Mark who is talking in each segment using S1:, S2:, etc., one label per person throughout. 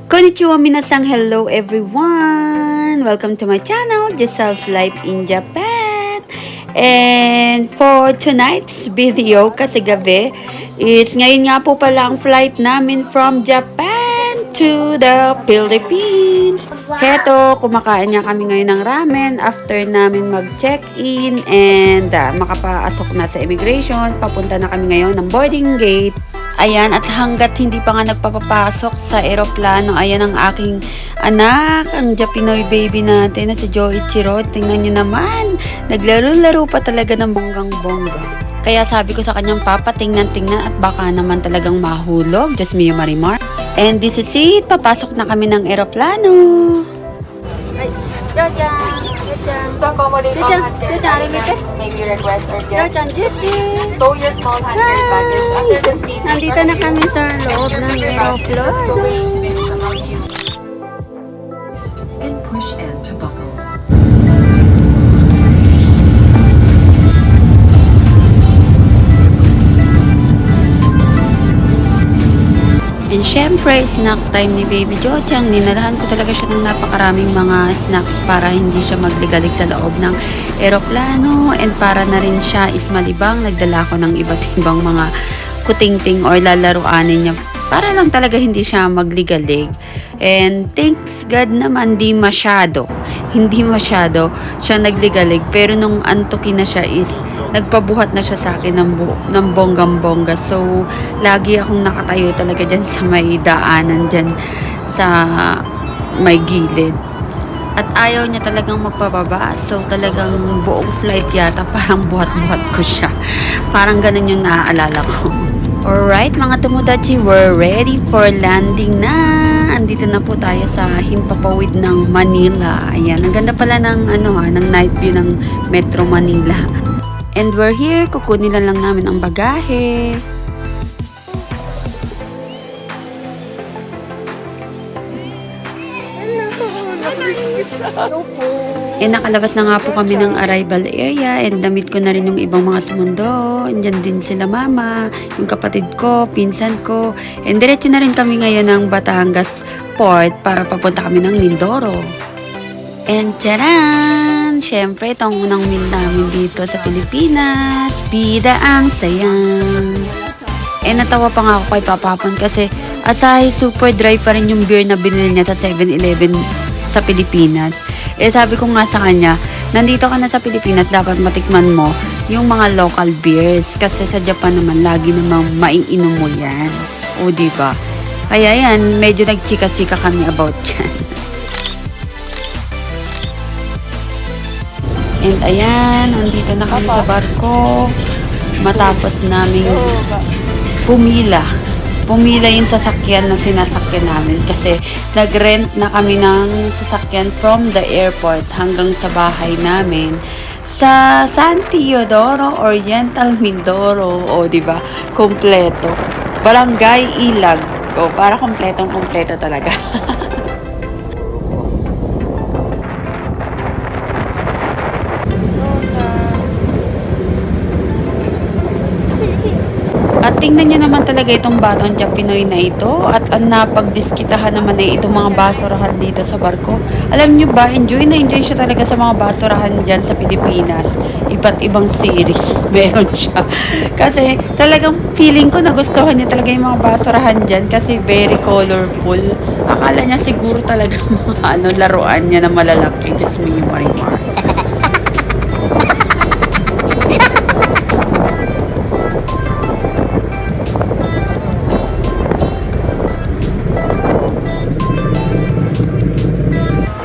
S1: Konnichiwa minasang, hello everyone! Welcome to my channel, Giselle's Life in Japan. And for tonight's video, kasi gabi, is ngayon nga po pala ang flight namin from Japan to the Philippines. Heto, kumakain nga kami ngayon ng ramen after namin mag-check-in and makapasok na sa immigration. Papunta na kami ngayon ng boarding gate. Ayan, at hanggat hindi pa nga nagpapapasok sa eroplano, ayan ang aking anak, ang Japinoy baby natin na si Joichiro. Tingnan nyo naman, naglaro-laro pa talaga ng bonggang-bongga. Kaya sabi ko sa kanyang papa, tingnan-tingnan at baka naman talagang mahulog. Diyos mio Marimar. And this is it, papasok na kami ng eroplano. Ay, Jojan! Nandito na kami sa loob ng aeroplano.
S2: And push N to buckle.
S1: And syempre, snack time ni Baby Jochang. Ninalahan ko talaga siya ng napakaraming mga snacks para hindi siya magligalig sa loob ng eroplano. And para na rin siya is malibang, nagdala ko ng iba't ibang mga kutingting or lalaruanin niya. Para lang talaga hindi siya magligalig. And thanks God naman, hindi masyado siya nagligalig. Pero nung antukin na siya is nagpabuhat na siya sa akin ng bonggang-bongga. So, lagi akong nakatayo talaga dyan sa may daanan dyan sa may gilid. At ayaw niya talagang magpababa. So, talagang buong flight yata parang buhat-buhat ko siya. Parang ganun yung naaalala ko. Alright, mga tomodachi, we're ready for landing na. Andito na po tayo sa himpapawid ng Manila. Ayan, ang ganda pala ng ng night view ng Metro Manila. And we're here, kukunin na lang namin ang bagahe. Nakalabas na nga po kami ng arrival area and damit ko na rin yung ibang mga sumundo. Andyan din sila mama, yung kapatid ko, pinsan ko. And diretso na rin kami ngayon ng Batangas Port para papunta kami ng Mindoro. And tcharan! Siyempre, itong unang meal namin dito sa Pilipinas. Bida ang sayang. Natawa pa nga ako kay Papapon kasi Asahi super dry pa rin yung beer na binili niya sa 7-Eleven sa Pilipinas. Sabi ko nga sa kanya, nandito ka na sa Pilipinas, dapat matikman mo yung mga local beers. Kasi sa Japan naman, lagi namang maiinom mo yan. O, diba? Kaya yan, medyo nagchika-chika kami about yan. And ayan, nandito na kami sa barko. Matapos namin pumila yung sasakyan na sinasakyan namin kasi nag-rent na kami ng sasakyan from the airport hanggang sa bahay namin sa San Teodoro, Oriental Mindoro. O, diba? Kompleto. Barangay Ilag. O, para kompletong-kompleto talaga. At tingnan nyo naman talaga itong batang Japinoy na ito at ang napagdiskitahan naman ay itong mga basurahan dito sa barko. Alam nyo ba, enjoy na enjoy siya talaga sa mga basurahan dyan sa Pilipinas. Iba't ibang series meron siya. Kasi talagang feeling ko nagustuhan niya talaga yung mga basurahan dyan kasi very colorful. Akala niya siguro talaga mga laruan niya na malalaki. Just me, Marimar.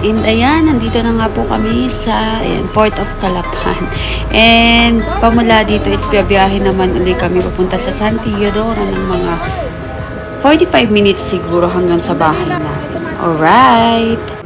S1: And ayan, nandito na nga po kami sa Port of Calapan. And pamula dito is biyahe naman ulit kami papunta sa San Teodoro ng mga 45 minutes siguro hanggang sa bahay namin. Alright!